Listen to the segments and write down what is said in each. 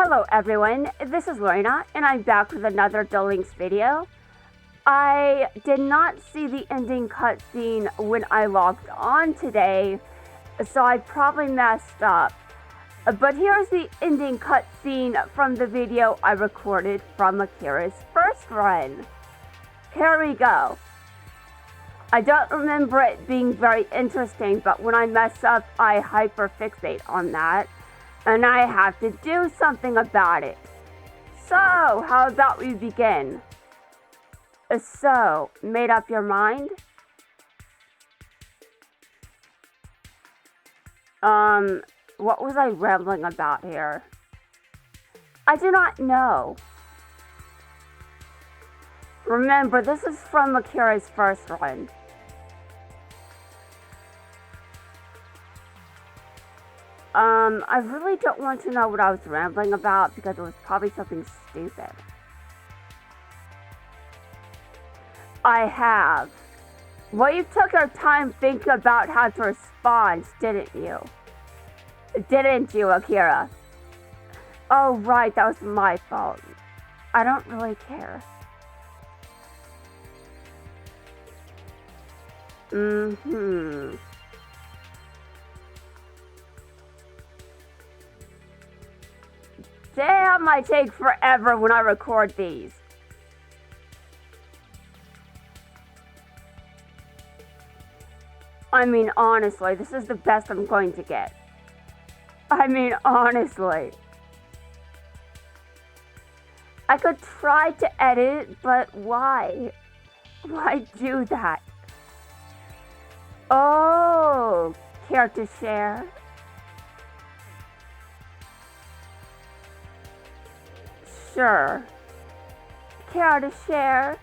Hello everyone, this is Lorena and I'm back with another Duel Links video. I did not see the ending cutscene when I logged on today, so I probably messed up. But here's the ending cutscene from the video I recorded from Akira's first run. Here we go. I don't remember it being very interesting, but when I mess up, I hyperfixate on that. And I have to do something about it. So, how about we begin? So, made up your mind? What was I rambling about here? I do not know. Remember, this is from Akira's first run. I really don't want to know what I was rambling about because it was probably something stupid. I have. Well, you took your time thinking about how to respond, didn't you? Didn't you, Akira? Oh, right, that was my fault. I don't really care. Damn, I take forever when I record these. I mean, honestly, this is the best I'm going to get. I mean, honestly. I could try to edit it, but why? Why do that? Oh, care to share? Sure. Care to share?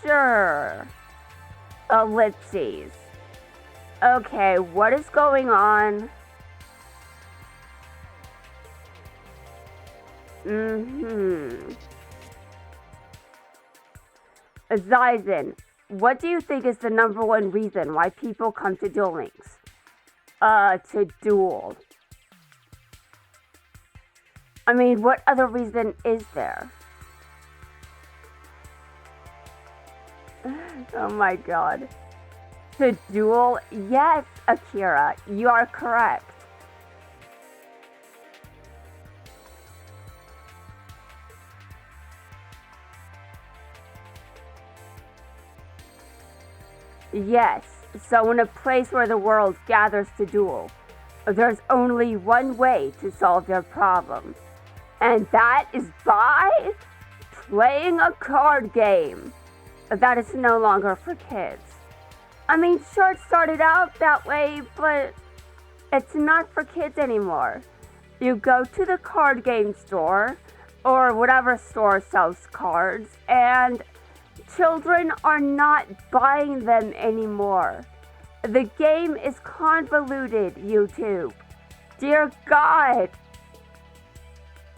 Sure. Ellipses. Okay, what is going on? Zyzen, what do you think is the #1 reason why people come to Duel Links? To duel. I mean, what other reason is there? Oh my god. To duel? Yes, Akira, you are correct. Yes, so in a place where the world gathers to duel, there's only one way to solve their problem. And that is by playing a card game. That is no longer for kids. I mean, sure, it started out that way, but it's not for kids anymore. You go to the card game store, or whatever store sells cards, and children are not buying them anymore. The game is convoluted, YouTube. Dear God.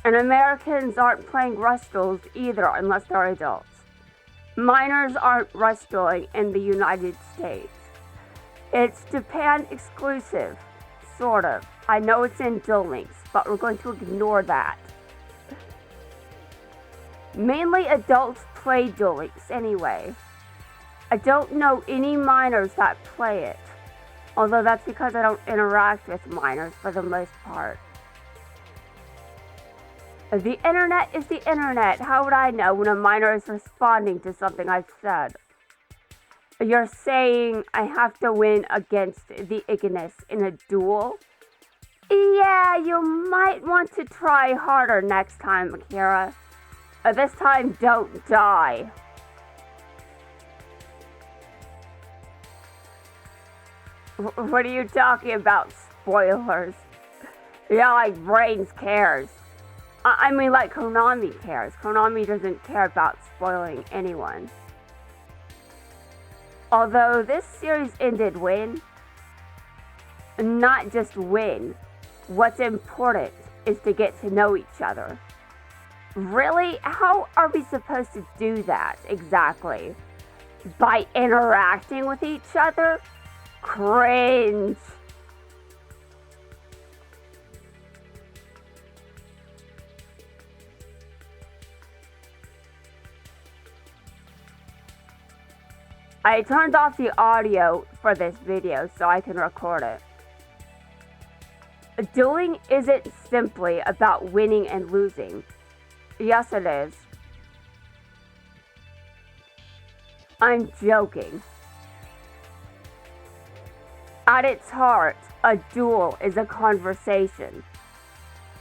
And Americans aren't playing rush duels either unless they're adults. Minors aren't rush dueling in the United States. It's Japan exclusive, sort of. I know it's in Duel Links, but we're going to ignore that. Mainly adults play Duel Links anyway. I don't know any minors that play it, although that's because I don't interact with minors for the most part. The internet is the internet. How would I know when a minor is responding to something I've said? You're saying I have to win against the Ignis in a duel? Yeah, you might want to try harder next time, Akira. This time, don't die. What are you talking about? Spoilers? Yeah, like Brains cares. I mean, like Konami cares. Konami doesn't care about spoiling anyone. Although this series ended when? Not just when. What's important is to get to know each other. Really? How are we supposed to do that exactly? By interacting with each other? Cringe. I turned off the audio for this video so I can record it. Dueling isn't simply about winning and losing. Yes, it is. I'm joking. At its heart, a duel is a conversation.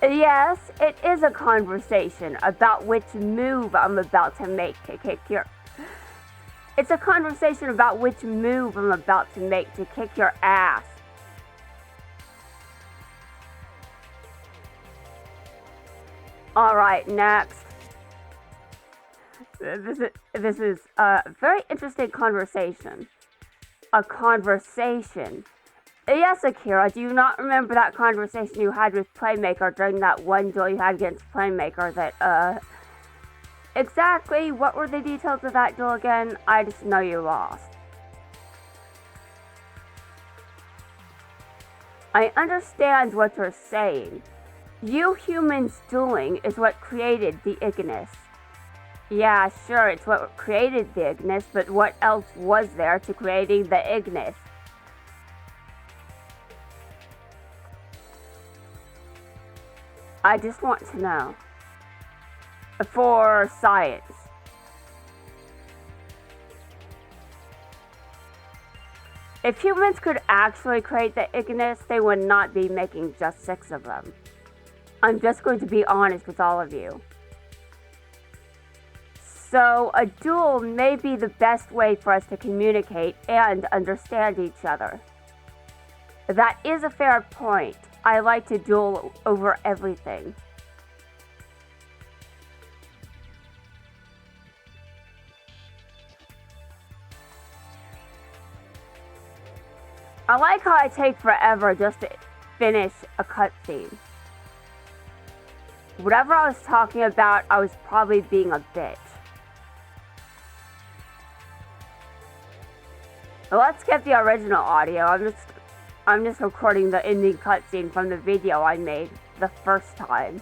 Yes, it is a conversation about which move I'm about to make to kick your... It's a conversation about which move I'm about to make to kick your ass. Alright, next. This is a very interesting conversation. A conversation. Yes, Akira, do you not remember that conversation you had with Playmaker during that one duel you had against Playmaker that, Exactly, what were the details of that duel again? I just know you lost. I understand what you're saying. You humans dueling is what created the Ignis. Yeah, sure, it's what created the Ignis, but what else was there to creating the Ignis? I just want to know. For science. If humans could actually create the Ignis, they would not be making just 6 of them. I'm just going to be honest with all of you. So, a duel may be the best way for us to communicate and understand each other. That is a fair point. I like to duel over everything. I like how I take forever just to finish a cutscene. Whatever I was talking about, I was probably being a bitch. Well, let's get the original audio. I'm just recording the ending cutscene from the video I made the first time.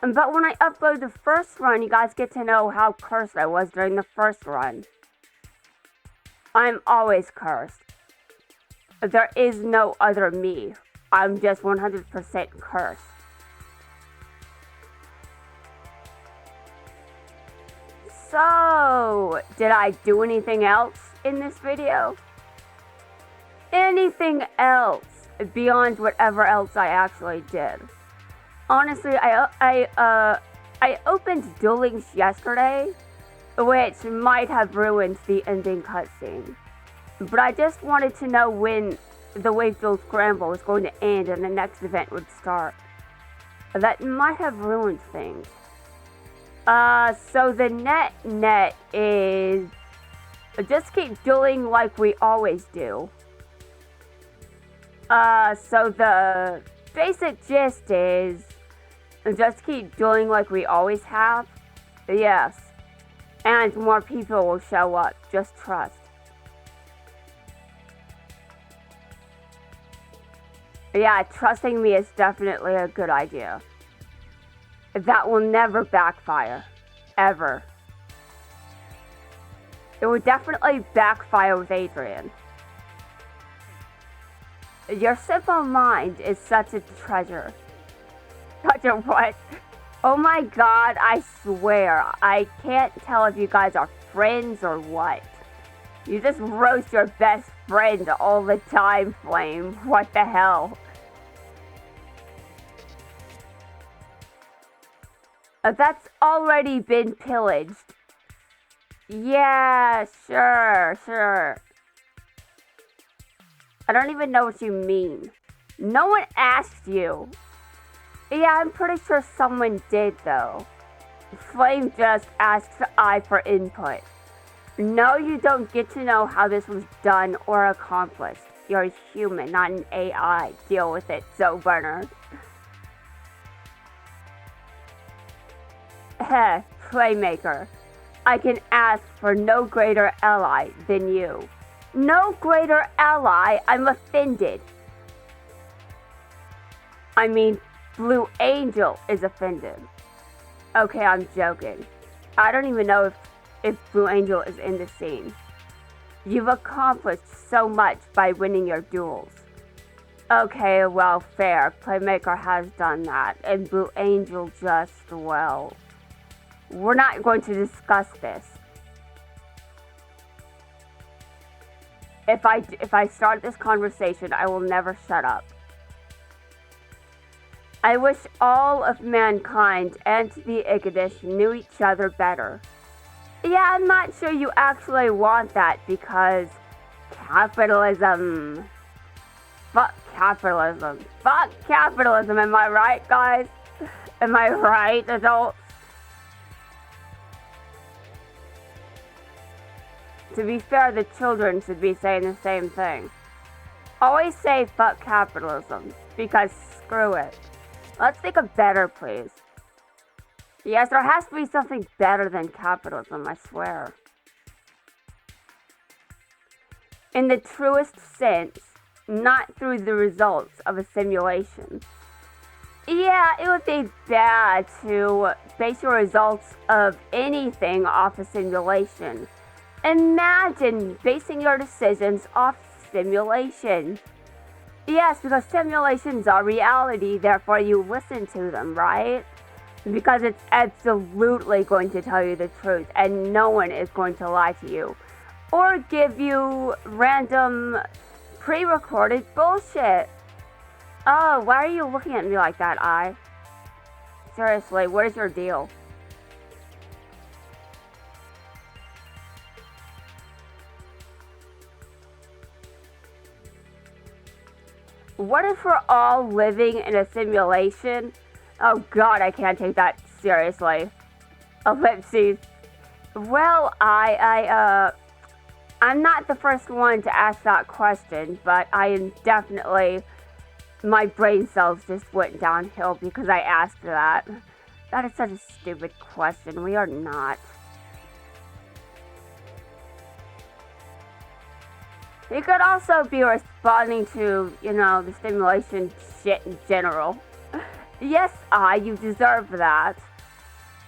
But when I upload the first run, you guys get to know how cursed I was during the first run. I'm always cursed. There is no other me. I'm just 100% cursed. So, did I do anything else in this video? Anything else beyond whatever else I actually did? Honestly, I opened Duel Links yesterday, which might have ruined the ending cutscene. But I just wanted to know when the Wave Duel Scramble was going to end and the next event would start. That might have ruined things. So the net is just keep dueling like we always do. So the basic gist is just keep dueling like we always have. Yes. And more people will show up. Just trust. Yeah, trusting me is definitely a good idea. That will never backfire. Ever. It would definitely backfire with Adrian. Your simple mind is such a treasure. Such a what? Oh my god, I swear, I can't tell if you guys are friends or what. You just roast your best friend all the time, Flame. What the hell? That's already been pillaged. Yeah, sure. I don't even know what you mean. No one asked you. Yeah, I'm pretty sure someone did, though. Flame just asked I for input. No, you don't get to know how this was done or accomplished. You're a human, not an AI. Deal with it, Burner. Heh, Playmaker. I can ask for no greater ally than you. No greater ally? I'm offended. I mean, Blue Angel is offended. Okay, I'm joking. I don't even know if if Blue Angel is in the scene. You've accomplished so much by winning your duels. Okay, well, fair. Playmaker has done that, and Blue Angel just, well... We're not going to discuss this. If I start this conversation, I will never shut up. I wish all of mankind and the Ignish knew each other better. Yeah, I'm not sure you actually want that because capitalism. Fuck capitalism. Fuck capitalism, am I right, guys? Am I right, adults? To be fair, the children should be saying the same thing. Always say fuck capitalism, because screw it. Let's think of better, please. Yes, there has to be something better than capitalism, I swear. In the truest sense, not through the results of a simulation. Yeah, it would be bad to base your results of anything off a simulation. Imagine basing your decisions off simulation. Yes, because simulations are reality, therefore you listen to them, right? Because it's absolutely going to tell you the truth, and no one is going to lie to you. Or give you random pre-recorded bullshit. Oh, why are you looking at me like that, I? Seriously, what is your deal? What if we're all living in a simulation? Oh god, I can't take that seriously. Ellipses. Well, I'm not the first one to ask that question, but I am definitely... My brain cells just went downhill because I asked that. That is such a stupid question. We are not. You could also be responding to, the stimulation shit in general. Yes, you deserve that.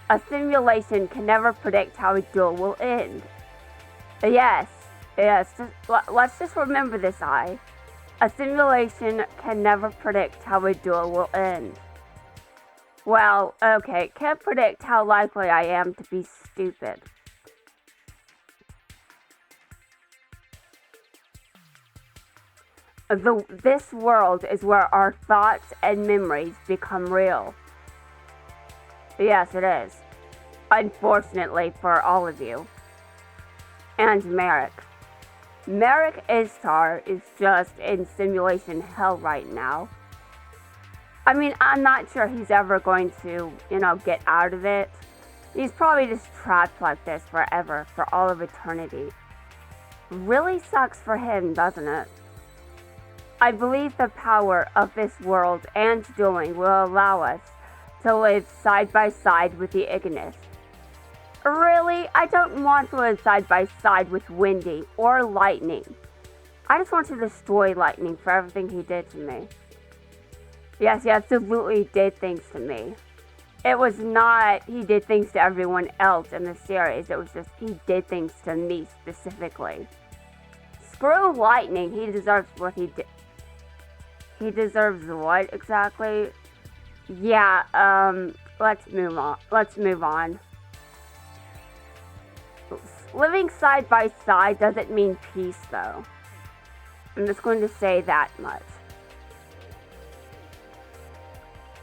A simulation can never predict how a duel will end. Yes, let's just remember this, A simulation can never predict how a duel will end. Well, okay, it can't predict how likely I am to be stupid. This world is where our thoughts and memories become real. Yes, it is. Unfortunately for all of you. And Merrick. Merrick Ishtar is just in simulation hell right now. I mean, I'm not sure he's ever going to, get out of it. He's probably just trapped like this forever, for all of eternity. Really sucks for him, doesn't it? I believe the power of this world and dueling will allow us to live side by side with the Ignis. Really? I don't want to live side by side with Windy or Lightning. I just want to destroy Lightning for everything he did to me. Yes, he absolutely did things to me. It was not he did things to everyone else in the series. It was just he did things to me specifically. Screw Lightning. He deserves what he did. He deserves what exactly? Yeah, let's move on. Living side by side doesn't mean peace, though. I'm just going to say that much.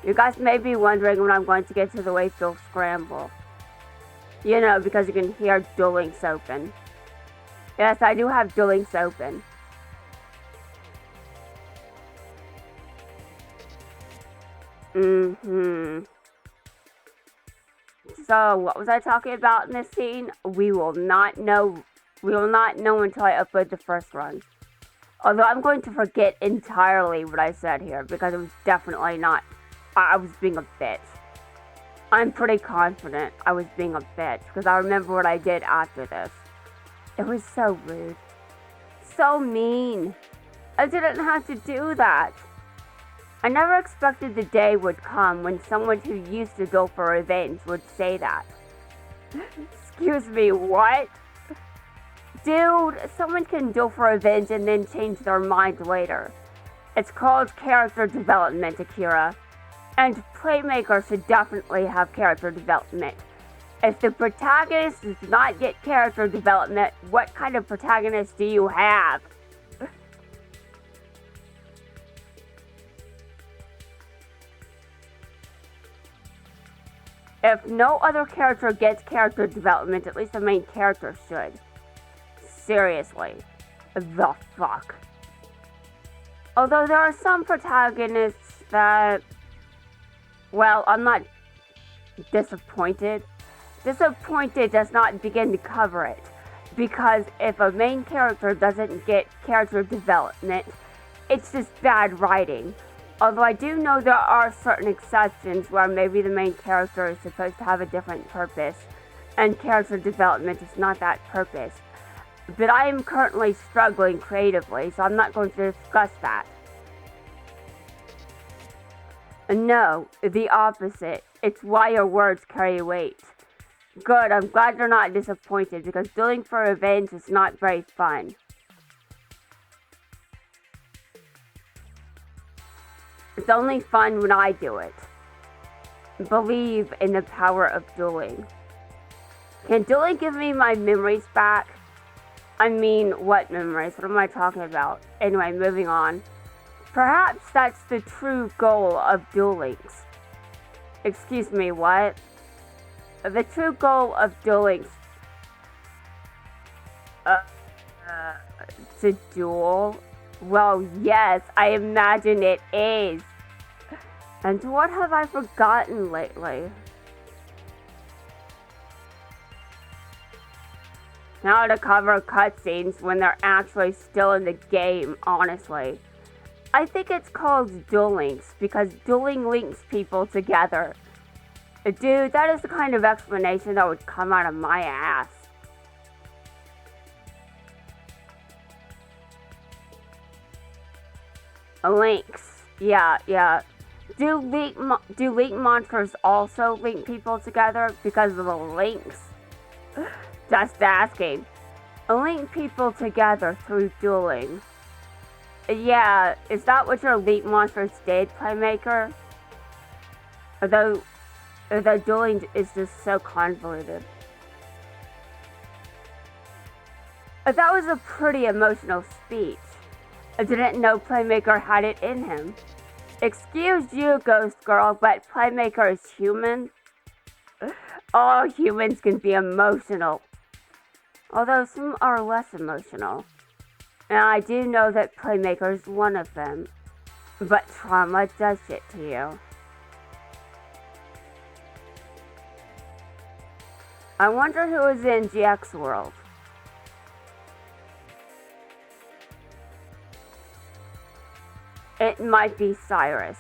You guys may be wondering when I'm going to get to the Wayfield Scramble. Because you can hear dual links open. Yes, I do have dual links open. So, what was I talking about in this scene? We will not know until I upload the first run. Although I'm going to forget entirely what I said here, because it was definitely not... I was being a bitch. I'm pretty confident I was being a bitch, because I remember what I did after this. It was so rude. So mean. I didn't have to do that. I never expected the day would come when someone who used to go for revenge would say that. Excuse me, what? Dude, someone can duel for revenge and then change their mind later. It's called character development, Akira. And playmakers should definitely have character development. If the protagonist does not get character development, what kind of protagonist do you have? If no other character gets character development, at least the main character should. Seriously. The fuck? Although there are some protagonists that... Well, I'm not disappointed. Disappointed does not begin to cover it. Because if a main character doesn't get character development, it's just bad writing. Although I do know there are certain exceptions where maybe the main character is supposed to have a different purpose, and character development is not that purpose. But I am currently struggling creatively, so I'm not going to discuss that. No, the opposite. It's why your words carry weight. Good, I'm glad you're not disappointed, because dueling for revenge is not very fun. It's only fun when I do it. Believe in the power of dueling. Can dueling give me my memories back? I mean, what memories? What am I talking about? Anyway, moving on. Perhaps that's the true goal of duelings. Excuse me, what? The true goal of duelings... to duel? Well, yes, I imagine it is. And what have I forgotten lately? Now to cover cutscenes when they're actually still in the game, honestly. I think it's called Duel Links because dueling links people together. Dude, that is the kind of explanation that would come out of my ass. Links. Yeah. Do link monsters also link people together because of the links? Just asking. Link people together through dueling. Yeah, is that what your link monsters did, Playmaker? Although dueling is just so convoluted. That was a pretty emotional speech. I didn't know Playmaker had it in him. Excuse you, Ghost Girl, but Playmaker is human. All humans can be emotional. Although some are less emotional. And I do know that Playmaker is one of them. But trauma does shit to you. I wonder who is in GX World. It might be Cyrus.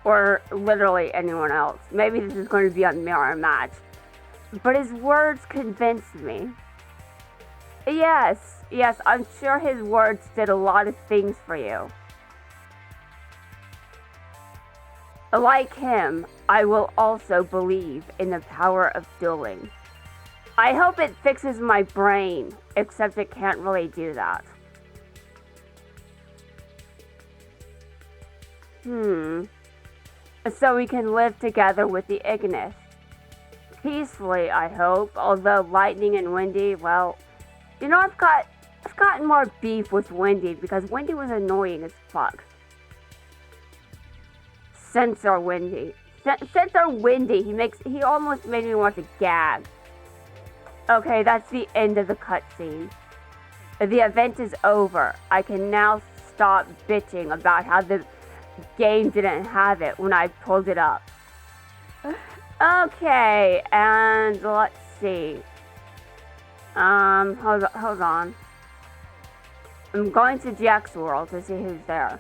Or literally anyone else. Maybe this is going to be a mirror match. But his words convinced me. Yes, I'm sure his words did a lot of things for you. Like him, I will also believe in the power of dueling. I hope it fixes my brain, except it can't really do that. So we can live together with the Ignis. Peacefully, I hope, although Lightning and Windy, well, you know, I've gotten more beef with Windy because Windy was annoying as fuck. Censor Windy. Censor Windy. He almost made me want to gag. Okay, that's the end of the cutscene. The event is over. I can now stop bitching about how the game didn't have it when I pulled it up. Okay, and let's see. Hold on. I'm going to GX World to see who's there.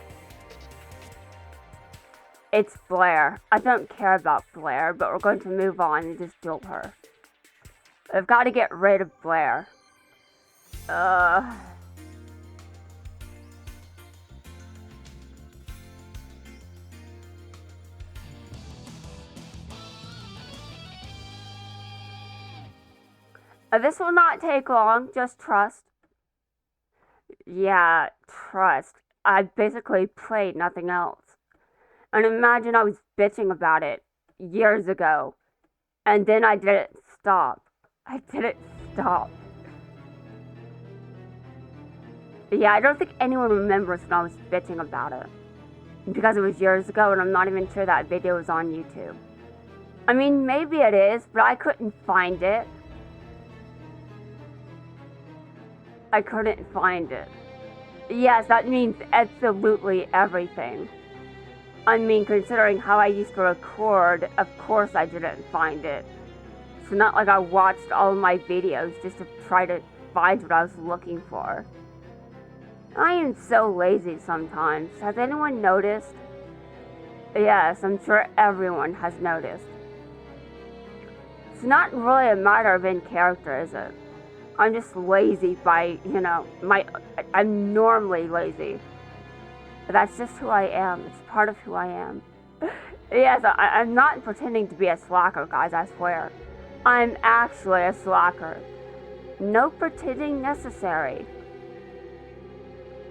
It's Blair. I don't care about Blair, but we're going to move on and just duel her. I've got to get rid of Blair. This will not take long, just trust. Yeah, trust. I basically played nothing else. And imagine I was bitching about it years ago. And then I didn't stop. I didn't stop. Yeah, I don't think anyone remembers when I was bitching about it. Because it was years ago and I'm not even sure that video was on YouTube. I mean, maybe it is, but I couldn't find it. I couldn't find it. Yes, that means absolutely everything. I mean, considering how I used to record, of course I didn't find it. It's not like I watched all of my videos just to try to find what I was looking for. I am so lazy sometimes. Has anyone noticed? Yes, I'm sure everyone has noticed. It's not really a matter of in character, is it? I'm just lazy by, I'm normally lazy. That's just who I am. It's part of who I am. Yes, I'm not pretending to be a slacker, guys, I swear. I'm actually a slacker. No pretending necessary.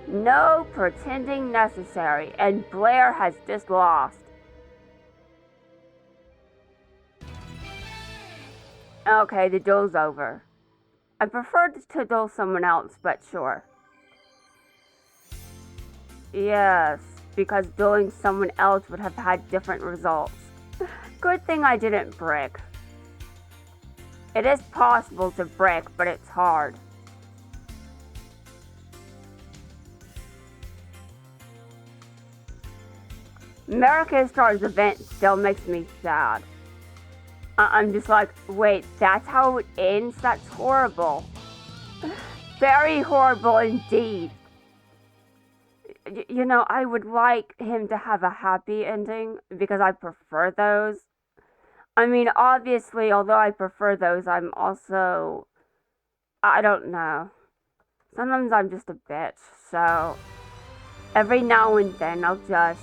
No pretending necessary. And Blair has just lost. Okay, the duel's over. I preferred to duel someone else, but sure. Yes, because dueling someone else would have had different results. Good thing I didn't brick. It is possible to brick, but it's hard. American Star's event still makes me sad. I'm just like, wait, that's how it ends? That's horrible. Very horrible indeed. I would like him to have a happy ending because I prefer those. I mean, obviously, although I prefer those, I'm also, I don't know. Sometimes I'm just a bitch, so every now and then I'll just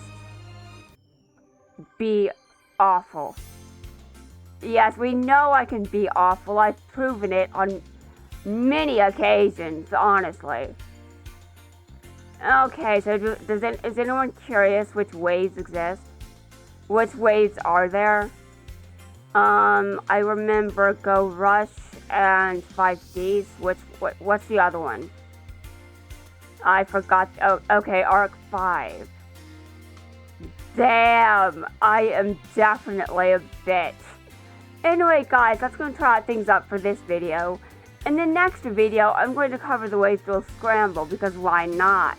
be awful. Yes, we know I can be awful. I've proven it on many occasions, honestly. Okay, so is anyone curious which waves exist? Which waves are there? I remember Go Rush and 5Ds. What's the other one? I forgot. Oh, okay, Arc 5. Damn, I am definitely a bitch. Anyway, guys, that's going to wrap things up for this video. In the next video, I'm going to cover the Wave Duel Scramble, because why not?